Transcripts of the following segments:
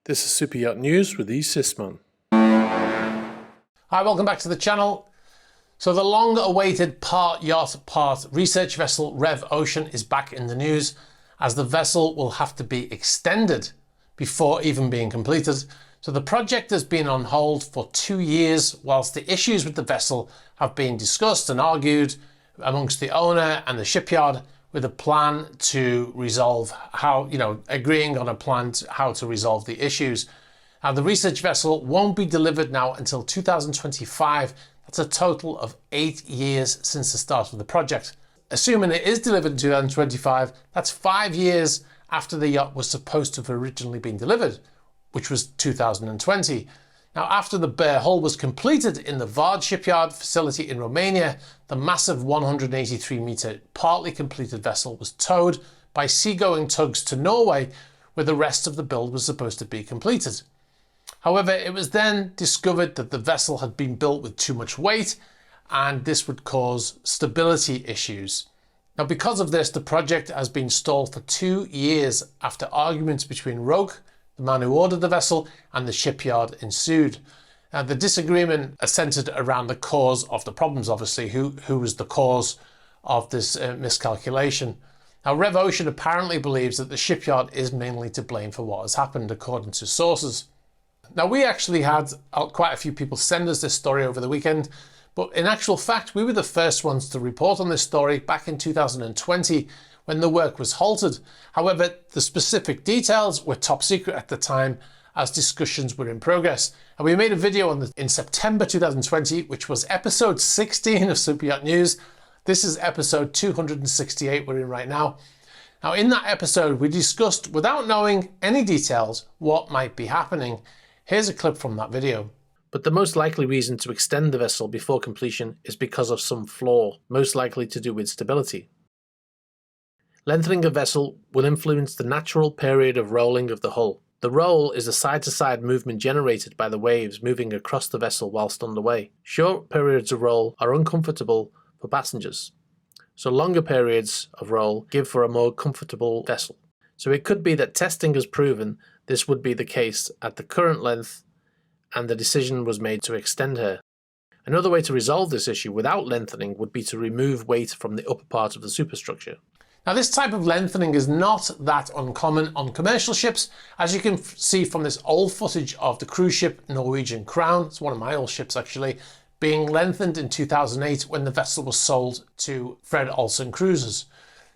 This is Super Yacht News with E. Sisman. Hi, welcome back to the channel. So the long-awaited part yacht, part research vessel Rev Ocean is back in the news, as the vessel will have to be extended before even being completed. So the project has been on hold for 2 years, whilst the issues with the vessel have been discussed and argued amongst the owner and the shipyard, with a plan to resolve agreeing on a plan to how to resolve the issues. Now, the research vessel won't be delivered now until 2025. That's a total of 8 years since the start of the project. Assuming it is delivered in 2025, that's 5 years after the yacht was supposed to have originally been delivered, which was 2020. Now, after the bare hull was completed in the Vard shipyard facility in Romania, the massive 183-metre partly completed vessel was towed by seagoing tugs to Norway, where the rest of the build was supposed to be completed. However, it was then discovered that the vessel had been built with too much weight, and this would cause stability issues. Now, because of this, the project has been stalled for 2 years after arguments between Rogue, the man who ordered the vessel, and the shipyard ensued. The disagreement centered around the cause of the problems, obviously, who was the cause of this miscalculation. Now, Rev Ocean apparently believes that the shipyard is mainly to blame for what has happened, according to sources. Now, we actually had quite a few people send us this story over the weekend, but in actual fact, we were the first ones to report on this story back in 2020, when the work was halted. However, the specific details were top secret at the time, as discussions were in progress. And we made a video in September 2020, which was episode 16 of Super Yacht News. This is episode 268 we're in right now. Now, in that episode, we discussed, without knowing any details, what might be happening. Here's a clip from that video. But the most likely reason to extend the vessel before completion is because of some flaw, most likely to do with stability. Lengthening a vessel will influence the natural period of rolling of the hull. The roll is a side-to-side movement generated by the waves moving across the vessel whilst underway. Short periods of roll are uncomfortable for passengers, so longer periods of roll give for a more comfortable vessel. So it could be that testing has proven this would be the case at the current length, and the decision was made to extend her. Another way to resolve this issue without lengthening would be to remove weight from the upper part of the superstructure. Now, this type of lengthening is not that uncommon on commercial ships, as you can see from this old footage of the cruise ship Norwegian Crown. It's one of my old ships, actually, being lengthened in 2008 when the vessel was sold to Fred Olsen Cruises.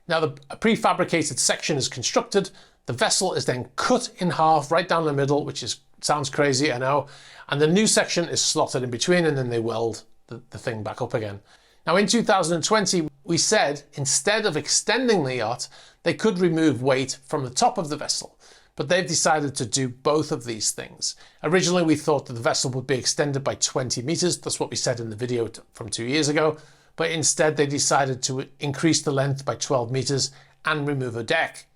Now, a prefabricated section is constructed. The vessel is then cut in half right down the middle, which sounds crazy, I know, and the new section is slotted in between, and then they weld the thing back up again. Now, in 2020, we said instead of extending the yacht, they could remove weight from the top of the vessel, but they've decided to do both of these things. Originally, we thought that the vessel would be extended by 20 meters. That's what we said in the video from 2 years ago, but instead they decided to increase the length by 12 meters and remove a deck.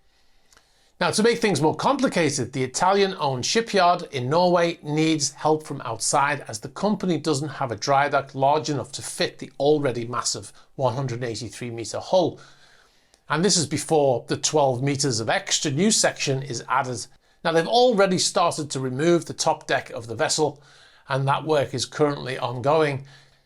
Now, to make things more complicated, the Italian-owned shipyard in Norway needs help from outside, as the company doesn't have a dry dock large enough to fit the already massive 183-metre hull. And this is before the 12 metres of extra new section is added. Now, they've already started to remove the top deck of the vessel, and that work is currently ongoing.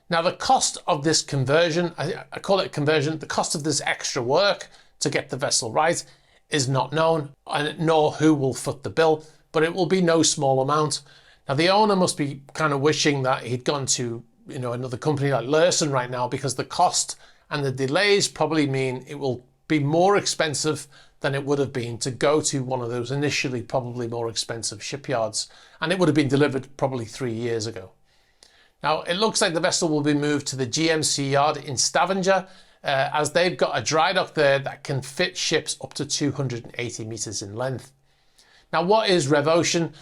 Now, the cost of this conversion, I call it conversion, the cost of this extra work to get the vessel right is not known, nor who will foot the bill, but it will be no small amount. Now, the owner must be kind of wishing that he'd gone to another company like Lursen right now, because the cost and the delays probably mean it will be more expensive than it would have been to go to one of those initially probably more expensive shipyards, and it would have been delivered probably 3 years ago. Now, it looks like the vessel will be moved to the GMC yard in Stavanger, as they've got a dry dock there that can fit ships up to 280 meters in length. Now, what is Rev Ocean?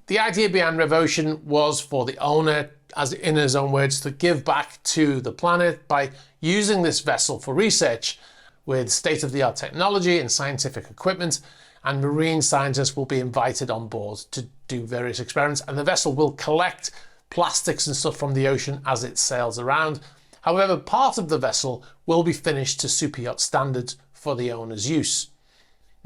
The idea behind Rev Ocean was for the owner, as in his own words, to give back to the planet by using this vessel for research with state-of-the-art technology and scientific equipment, and marine scientists will be invited on board to do various experiments, and the vessel will collect plastics and stuff from the ocean as it sails around. However, part of the vessel will be finished to super yacht standards for the owner's use.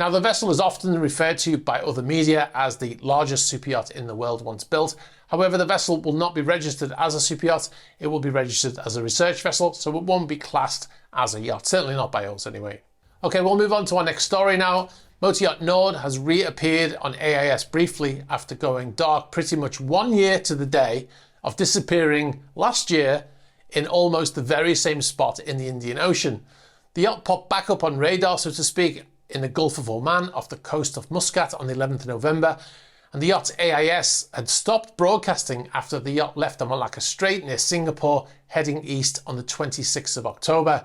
Now, the vessel is often referred to by other media as the largest superyacht in the world once built. However, the vessel will not be registered as a superyacht. It will be registered as a research vessel, so it won't be classed as a yacht, certainly not by us anyway. Okay, we'll move on to our next story now. Motor Yacht Nord has reappeared on AIS briefly after going dark pretty much 1 year to the day of disappearing last year in almost the very same spot in the Indian Ocean. The yacht popped back up on radar, so to speak, in the Gulf of Oman off the coast of Muscat on the 11th of November, and the yacht AIS had stopped broadcasting after the yacht left the Malacca Strait near Singapore, heading east on the 26th of October.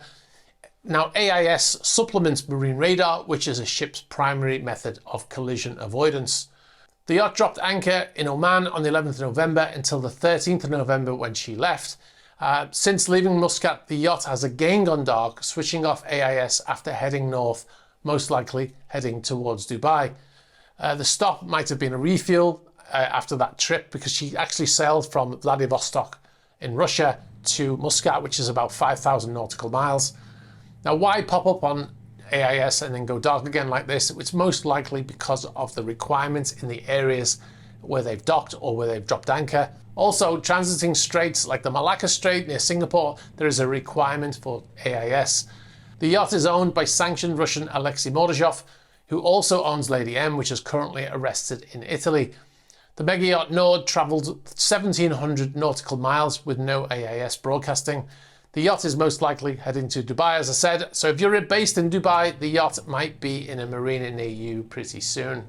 Now, AIS supplements marine radar, which is a ship's primary method of collision avoidance. The yacht dropped anchor in Oman on the 11th of November until the 13th of November when she left. Since leaving Muscat, the yacht has again gone dark, switching off AIS after heading north, most likely heading towards Dubai. The stop might have been a refuel after that trip, because she actually sailed from Vladivostok in Russia to Muscat, which is about 5,000 nautical miles. Now, why pop up on AIS and then go dark again like this? It's most likely because of the requirements in the areas where they've docked or where they've dropped anchor. Also, transiting straits like the Malacca Strait near Singapore, there is a requirement for AIS. The yacht is owned by sanctioned Russian Alexei Mordozhov, who also owns Lady M, which is currently arrested in Italy. The Megayacht Nord travelled 1,700 nautical miles with no AIS broadcasting. The yacht is most likely heading to Dubai, as I said, so if you're based in Dubai, the yacht might be in a marina near you pretty soon.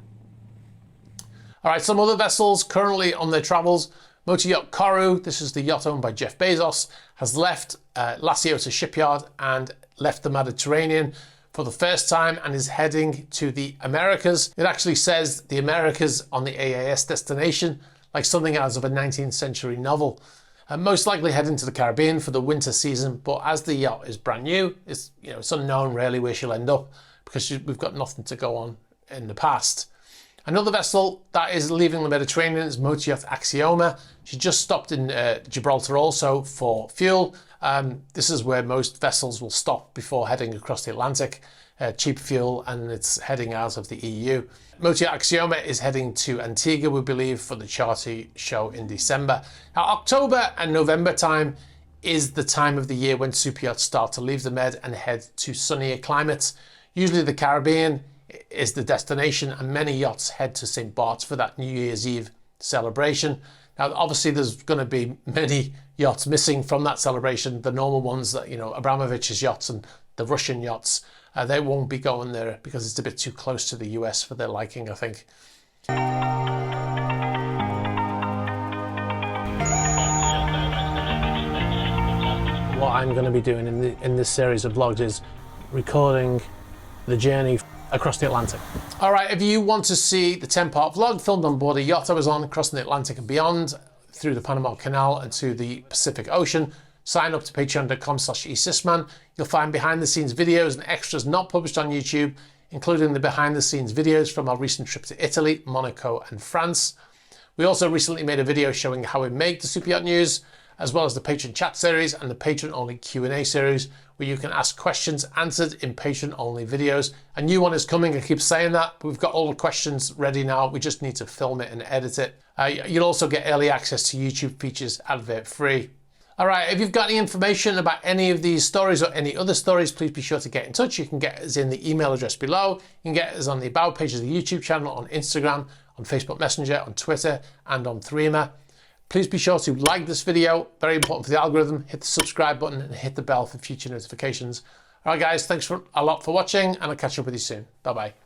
All right, some other vessels currently on their travels. Motor Yacht Koru, this is the yacht owned by Jeff Bezos, has left La Ciotat shipyard and left the Mediterranean for the first time and is heading to the Americas. It actually says the Americas on the AIS destination, like something out of a 19th century novel. Most likely heading to the Caribbean for the winter season, but as the yacht is brand new, it's unknown really where she'll end up, because we've got nothing to go on in the past. Another vessel that is leaving the Mediterranean is Motor Yacht Axioma. She just stopped in Gibraltar also for fuel. This is where most vessels will stop before heading across the Atlantic. Cheap fuel, and it's heading out of the EU. Motor Yacht Axioma is heading to Antigua, we believe, for the charter show in December. Now, October and November time is the time of the year when superyachts start to leave the Med and head to sunnier climates. Usually the Caribbean is the destination, and many yachts head to St. Bart's for that New Year's Eve celebration. Now, obviously, there's going to be many yachts missing from that celebration. The normal ones that, Abramovich's yachts and the Russian yachts, they won't be going there because it's a bit too close to the US for their liking, I think. What I'm going to be doing in this series of vlogs is recording the journey across the Atlantic. All right, if you want to see the 10-part vlog filmed on board a yacht I was on crossing the Atlantic and beyond, through the Panama Canal and to the Pacific Ocean, sign up to patreon.com/esysman. You'll find behind the scenes videos and extras not published on YouTube, including the behind the scenes videos from our recent trip to Italy, Monaco and France. We also recently made a video showing how we make the Super Yacht News, as well as the patron chat series and the patron only Q&A series, where you can ask questions answered in patron only videos. A new one is coming, I keep saying that, but we've got all the questions ready now. We just need to film it and edit it. You'll also get early access to YouTube features advert free. All right, if you've got any information about any of these stories or any other stories, please be sure to get in touch. You can get us in the email address below. You can get us on the About page of the YouTube channel, on Instagram, on Facebook Messenger, on Twitter, and on Threema. Please be sure to like this video, very important for the algorithm. Hit the subscribe button and hit the bell for future notifications. All right, guys, thanks a lot for watching, and I'll catch up with you soon. Bye-bye.